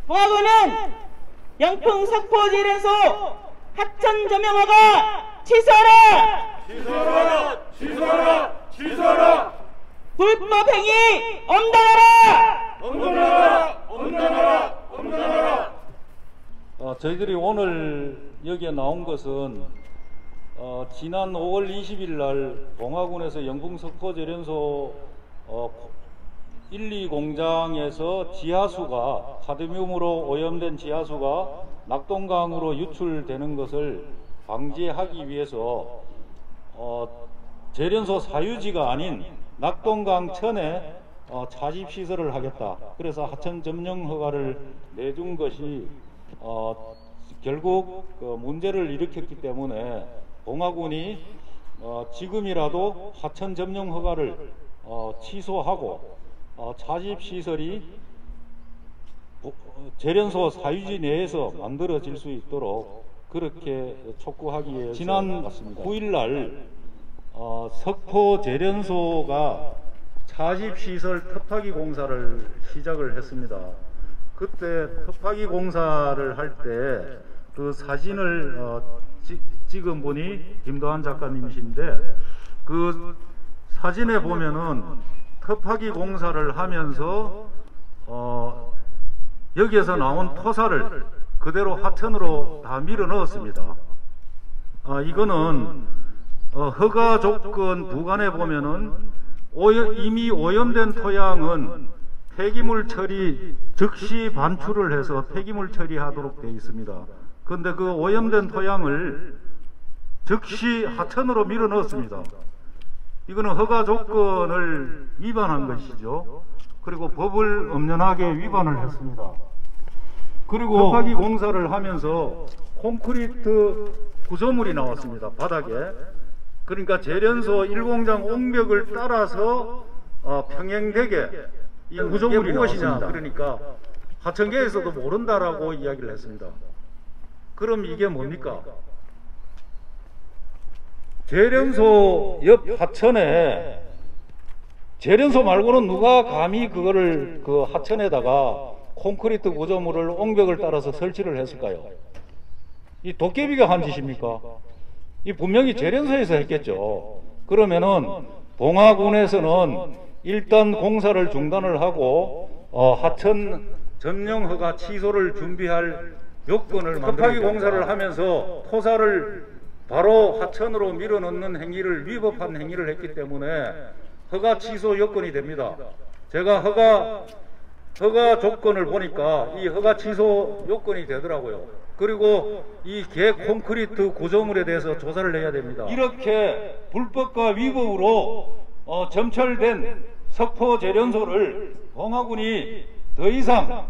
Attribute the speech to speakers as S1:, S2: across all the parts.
S1: 봉화군은 영풍 석포제련소 하천 점용허가 취소하라!
S2: 취소하라! 취소하라! 취소하라!
S1: 불법행위 엄단하라!
S2: 엄단하라! 엄단하라! 엄단하라!
S3: 저희들이 오늘 여기에 나온 것은 지난 5월 20일 날 봉화군에서 영풍석포제련소 1, 2 공장에서 지하수가 카드뮴으로 오염된 지하수가 낙동강으로 유출되는 것을 방지하기 위해서 제련소 사유지가 아닌 낙동강 천에 차집시설을 하겠다. 그래서 하천 점령 허가를 내준 것이 결국 문제를 일으켰기 때문에 봉화군이 지금이라도 하천 점령 허가를 취소하고 차집시설이 제련소 사유지 내에서 만들어질 수 있도록 그렇게 촉구하기 위해 지난 9일날 석포제련소가 차집시설 터파기 공사를 시작을 했습니다. 그때 터파기 공사를 할 때 그 사진을 찍은 분이 김도한 작가님이신데 그 사진에 보면은 터파기 공사를 하면서 여기에서 나온 토사를 그대로 하천으로 다 밀어 넣었습니다. 이거는 허가 조건 부관에 보면은 이미 오염된 토양은 폐기물 처리 즉시 반출을 해서 폐기물 처리하도록 되어 있습니다. 그런데 그 오염된 토양을 즉시 하천으로 밀어 넣었습니다. 이거는 허가 조건을 위반한 것이죠. 그리고 법을 엄연하게 위반을 했습니다. 그리고 터파기 공사를 하면서 콘크리트 구조물이 나왔습니다. 바닥에. 그러니까 제련소 1공장 옹벽을 따라서 평행되게 이 구조물이 무엇이냐, 그러니까 하천계에서도 모른다라고 이야기를 했습니다. 그럼 이게 뭡니까? 제련소 옆 하천에 제련소 말고는 누가 감히 그거를 그 하천에다가 콘크리트 구조물을 옹벽을 따라서 설치를 했을까요? 이 도깨비가 한 짓입니까? 이 분명히 제련소에서 했겠죠. 그러면은 봉화군에서는 일단 공사를 중단을 하고 하천 점령 허가 취소를 준비할 요건을 터파기 공사를 하면서 토사를 바로 하천으로 밀어넣는 행위를 위법한 행위를 했기 때문에 허가 취소 요건이 됩니다. 제가 허가 조건을 보니까 이 허가 취소 요건이 되더라고요. 그리고 이 개 콘크리트 구조물에 대해서 조사를 해야 됩니다. 이렇게 불법과 위법으로 점철된 석포제련소를 봉화군이 더 이상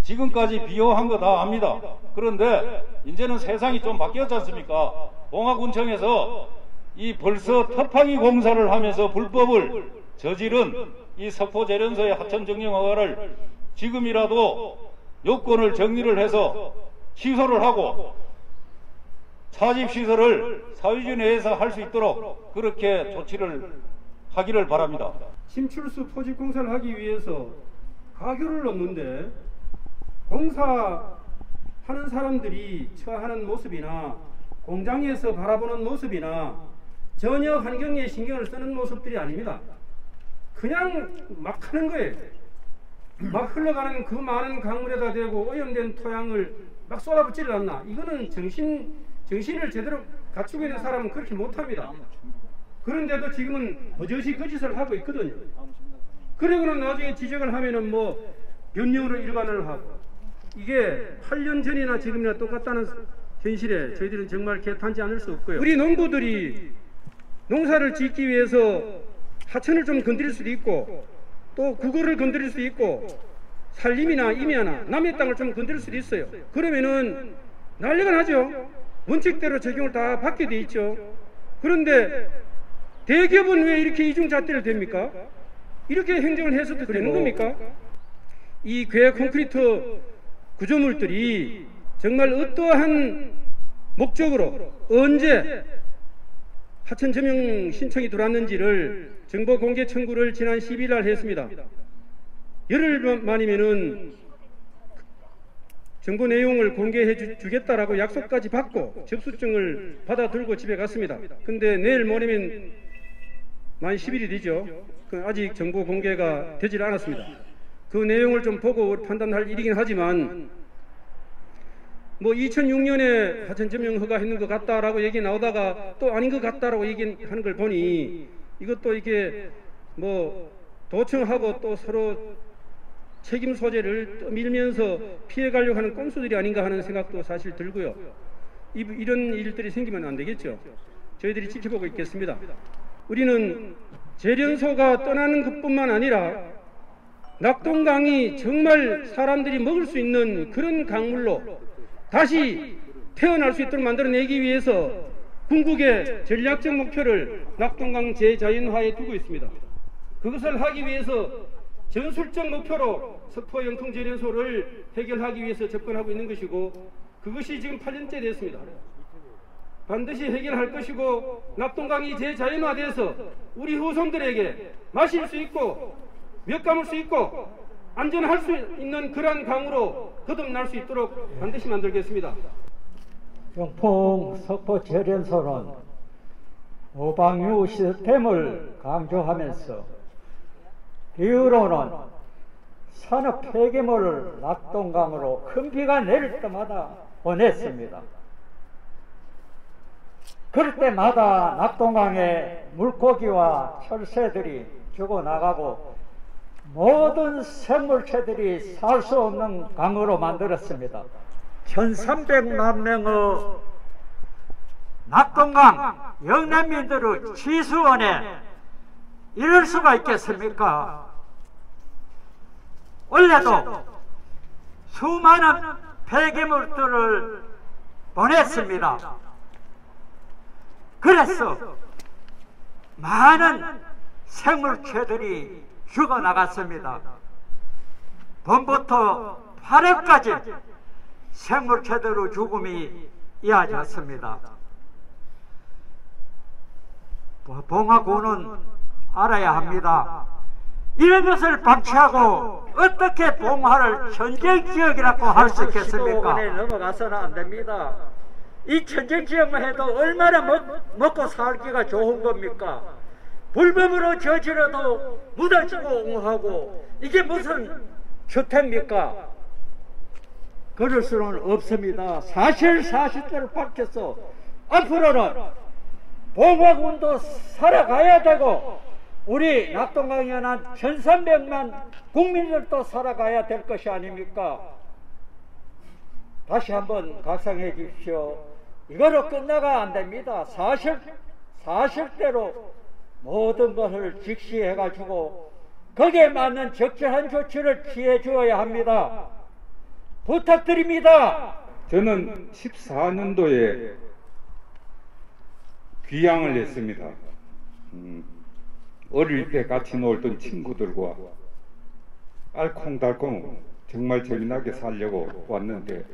S3: 지금까지 비호한 거 다 압니다. 그런데 이제는 세상이 좀 바뀌었지 않습니까? 봉화군청에서 이 벌써 터파기 공사를 하면서 불법을 저지른 이 석포제련소의 하천 점령 허가를 지금이라도 요건을 정리를 해서 취소를 하고 차집시설을 사유지 내에서 할 수 있도록 그렇게 조치를 하기를 바랍니다.
S4: 침출수 포집 공사를 하기 위해서 가교를 넣는데 공사하는 사람들이 처하는 모습이나 공장에서 바라보는 모습이나 전혀 환경에 신경을 쓰는 모습들이 아닙니다. 그냥 막 하는 거예요. 막 흘러가는 그 많은 강물에다 대고 오염된 토양을 막 쏟아붓지를 않나. 이거는 정신을 제대로 갖추고 있는 사람은 그렇게 못합니다. 그런데도 지금은 버젓이 그 짓을 하고 있거든요. 그리고는 나중에 지적을 하면은 뭐 변명으로 일관을 하고, 이게 8년 전이나 지금이나 똑같다는 현실에 저희들은 정말 개탄치 않을 수 없고요. 우리 농부들이 농사를 짓기 위해서 하천을 좀 건드릴 수도 있고 또 국어를 건드릴 수도 있고 산림이나 임야나 남의 땅을 좀 건드릴 수도 있어요. 그러면은 난리가 나죠. 원칙대로 적용을 다 받게 돼 있죠. 그런데 대기업은 왜 이렇게 이중잣대를 댑니까? 이렇게 행정을 해서도 되는 겁니까? 이 괴 콘크리트 구조물들이 정말 어떠한 목적으로 언제 하천 점용 신청이 들어왔는지를 정보 공개 청구를 지난 10일 날 했습니다. 열흘 만이면은 정보 내용을 공개해 주겠다라고 약속까지 받고 접수증을 받아 들고 집에 갔습니다. 근데 내일 모레면 만 10일이 되죠. 아직 정보 공개가 되질 않았습니다. 그 내용을 좀 보고 판단할 일이긴 하지만 뭐 2006년에 하천 점용 허가했는 것 같다라고 얘기 나오다가 또 아닌 것 같다라고 얘기하는 걸 보니 이것도 이게 뭐 도청하고 또 서로 책임 소재를 밀면서 피해가려고 하는 꼼수들이 아닌가 하는 생각도 사실 들고요. 이런 일들이 생기면 안 되겠죠. 저희들이 지켜보고 있겠습니다. 우리는 재련소가 떠나는 것뿐만 아니라 낙동강이 정말 사람들이 먹을 수 있는 그런 강물로 다시 태어날 수 있도록 만들어내기 위해서 궁극의 전략적 목표를 낙동강 재자연화에 두고 있습니다. 그것을 하기 위해서 전술적 목표로 석포 영통재련소를 해결하기 위해서 접근하고 있는 것이고 그것이 지금 8년째 됐습니다. 반드시 해결할 것이고 낙동강이 재자연화돼서 우리 후손들에게 마실 수 있고 몇 감을 수 있고 안전할 수 있는 그러한 강으로 거듭날 수 있도록 반드시 만들겠습니다.
S5: 영풍 석포 재련소는 오방유 시스템을 강조하면서 이후로는 산업 폐기물을 낙동강으로 큰 비가 내릴 때마다 보냈습니다. 그럴 때마다 낙동강에 물고기와 철새들이 죽어나가고 모든 생물체들이 살 수 없는 강으로 만들었습니다. 1300만 명의 낙동강 영남민들의 치수원에 이럴 수가 있겠습니까? 원래도 수많은 폐기물들을 보냈습니다. 그래서 많은 생물체들이 죽어나갔습니다. 봄부터 8월까지 생물체들의 죽음이 이어졌습니다. 봉화군은 알아야 합니다. 이런 것을 방치하고 어떻게 봉화를 전쟁지역이라고 할 수 있겠습니까? 넘어가서는 안 됩니다. 이 전쟁지역만 해도 얼마나 먹고 살기가 좋은 겁니까? 불법으로 저지러도 무너지고 옹호하고 이게 무슨 주택입니까? 그럴 수는 없습니다. 사실대로 밝혀서 앞으로는 봉화군도 살아가야 되고 우리 낙동강에 한 1300만 국민들도 살아가야 될 것이 아닙니까? 다시 한번 각성해 주십시오. 이거로 끝나가 안 됩니다. 사실대로 모든 것을 직시해 가지고 거기에 맞는 적절한 조치를 취해 주어야 합니다. 부탁드립니다.
S6: 저는 14년도에 귀향을 했습니다. 어릴 때 같이 놀던 친구들과 알콩달콩 정말 재미나게 살려고 왔는데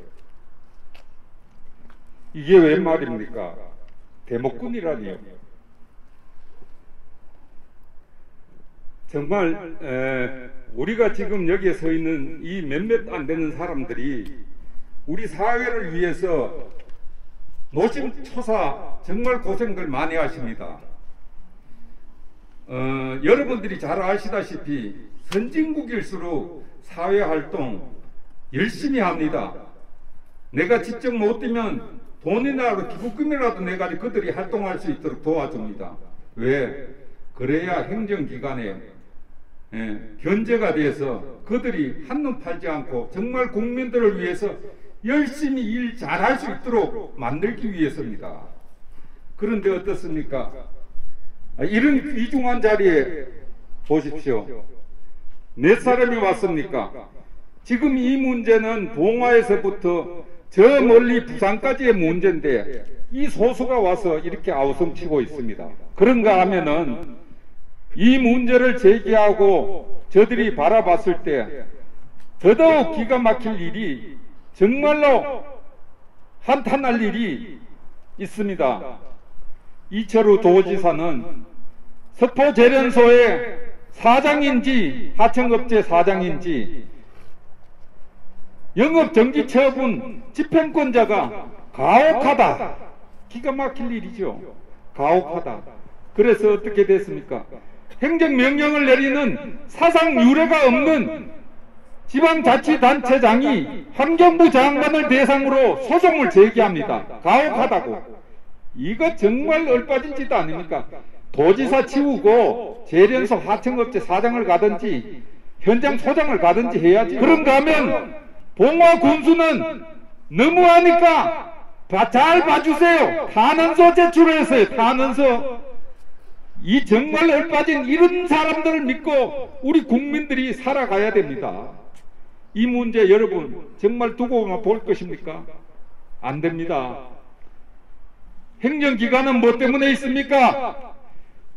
S6: 이게 웬 말입니까? 대목군이라니요. 정말 우리가 지금 여기에 서 있는 이 몇몇 안 되는 사람들이 우리 사회를 위해서 노심초사 정말 고생들 많이 하십니다. 여러분들이 잘 아시다시피 선진국일수록 사회활동 열심히 합니다. 내가 직접 못 뛰면 돈이라도 기부금이라도 내가 그들이 활동할 수 있도록 도와줍니다. 왜? 그래야 행정기관에 견제가 돼서 그들이 한눈 팔지 않고 정말 국민들을 위해서 열심히 일 잘할 수 있도록 만들기 위해서입니다. 그런데 어떻습니까? 이런 귀중한 자리에 보십시오. 몇 사람이 왔습니까? 지금 이 문제는 봉화에서부터 저 멀리 부산까지의 문제인데 이 소수가 와서 이렇게 아우성치고 있습니다. 그런가 하면은 이 문제를 제기하고 저들이 바라봤을 때 더더욱 기가 막힐 일이 정말로 한탄할 일이 있습니다. 이철우 도지사는 석포재련소의 사장인지 하청업체 사장인지 영업정지 처분 집행권자가 가혹하다. 기가 막힐 일이죠. 가혹하다. 그래서 어떻게 됐습니까? 행정명령을 내리는 사상 유례가 없는 지방자치단체장이 환경부 장관을 대상으로 소송을 제기합니다. 가혹하다고. 이거 정말 얼빠진 짓 아닙니까? 도지사 치우고 재련소 하청업체 사장을 가든지 현장 소장을 가든지 해야지. 그런가 하면 봉화 군수는 너무하니까 잘 봐주세요. 탄원서 제출했어요. 탄원서. 이 정말 얼빠진 이런 사람들을 믿고 우리 국민들이 살아가야 됩니다. 이 문제 여러분 정말 두고만 볼 것입니까? 안 됩니다. 행정기관은 뭐 때문에 있습니까?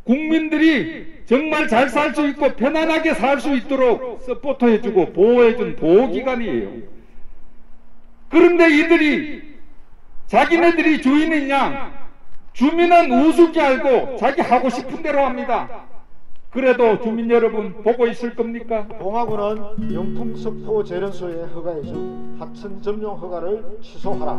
S6: 국민들이 정말 잘 살 수 있고 편안하게 살 수 있도록 서포트해주고 보호해준 보호기관이에요. 그런데 이들이 자기네들이 주인이냐, 주민은 우습게 알고 자기 하고 싶은 대로 합니다. 그래도 주민 여러분 보고 있을 겁니까?
S7: 봉화구는 영풍석포 재련소에 허가해준 하천 점용 허가를 취소하라.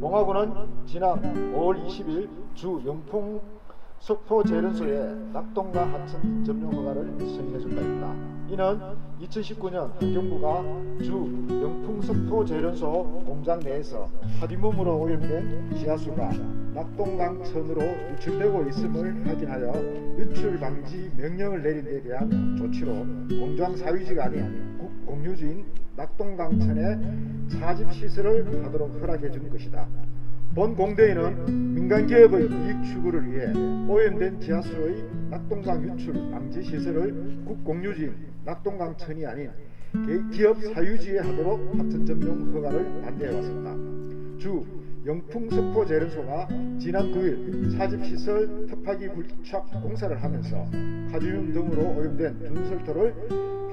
S7: 봉화구는 지난 5월 20일 주 영풍석포 재련소에 낙동강 하천 점용 허가를 승인해준 바 있다. 이는 2019년 환경부가 주 영풍석포 재련소 공장 내에서 하디몸으로 오염된 지하수가 낙동강천으로 유출되고 있음을 확인하여 유출 방지 명령을 내린 데 대한 조치로 공장 사유지가 아닌 국공유지인 낙동강천에 차집 시설을 하도록 허락해 준 것이다. 본 공대에는 민간기업의 이익 추구를 위해 오염된 지하수의 낙동강 유출 방지 시설을 국공유지인 낙동강천이 아닌 기업 사유지에 하도록 하천 점용 허가를 반대해왔습니다. 주 영풍석포 재련소가 지난 9일 사집시설 톱하기 굴착 공사를 하면서 카드뮴 등으로 오염된 준설토를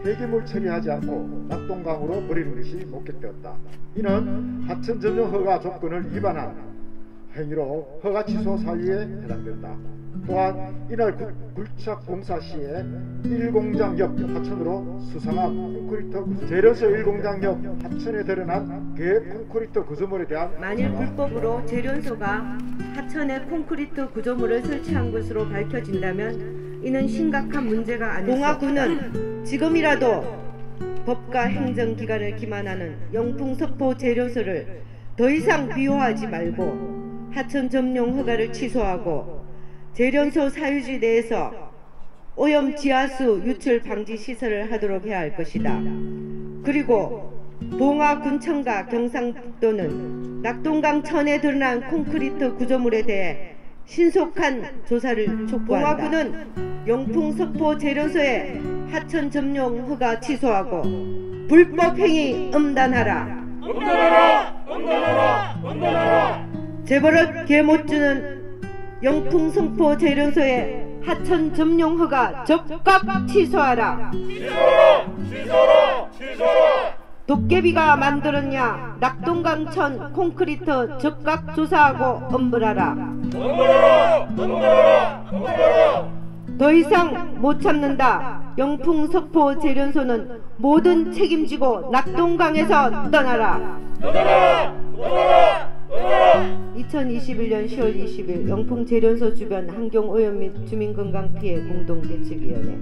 S7: 폐기물 처리하지 않고 낙동강으로 버리는 것이 목격되었다. 이는 하천 점용 허가 조건을 위반한 행위로 허가 취소 사유에 해당된다. 또한 이날 굴착 공사 시에 1공장 옆 하천으로 수상한 콘크리트 재련소 1공장 옆 하천에 드러난 계획 콘크리트 구조물에 대한
S8: 만일 불법으로 재련소가 하천에 콘크리트 구조물을 설치한 것으로 밝혀진다면 이는 심각한 문제가 아닐 수 없다. 봉화구는 지금이라도 법과 행정기관을 기만하는 영풍석포 재련소를 더 이상 비호하지 말고 하천 점용 허가를 취소하고 재련소 사유지 내에서 오염 지하수 유출 방지 시설을 하도록 해야 할 것이다. 그리고 봉화군청과 경상북도는 낙동강 천에 드러난 콘크리트 구조물에 대해 신속한 조사를 촉구한다. 봉화구는 영풍석포 재련소의 하천 점용 허가 취소하고 불법 행위 엄단하라.
S2: 엄단하라! 엄단하라! 엄단하라!
S8: 재벌을 개 못주는 영풍석포 재련소의 하천 점용 허가 즉각 취소하라.
S2: 취소하라! 취소하라! 취소하라!
S8: 도깨비가 만들었냐? 낙동강천 콘크리트 즉각 조사하고 엄벌하라.
S2: 엄벌하라! 엄벌하라! 엄벌하라!
S8: 더 이상 못 참는다. 영풍석포 재련소는 모든 책임지고 낙동강에서 떠나라.
S2: 떠나라! 떠나라! 떠나라!
S8: 2021년 10월 20일 영풍 재련소 주변 환경오염 및 주민건강 피해 공동대책위원회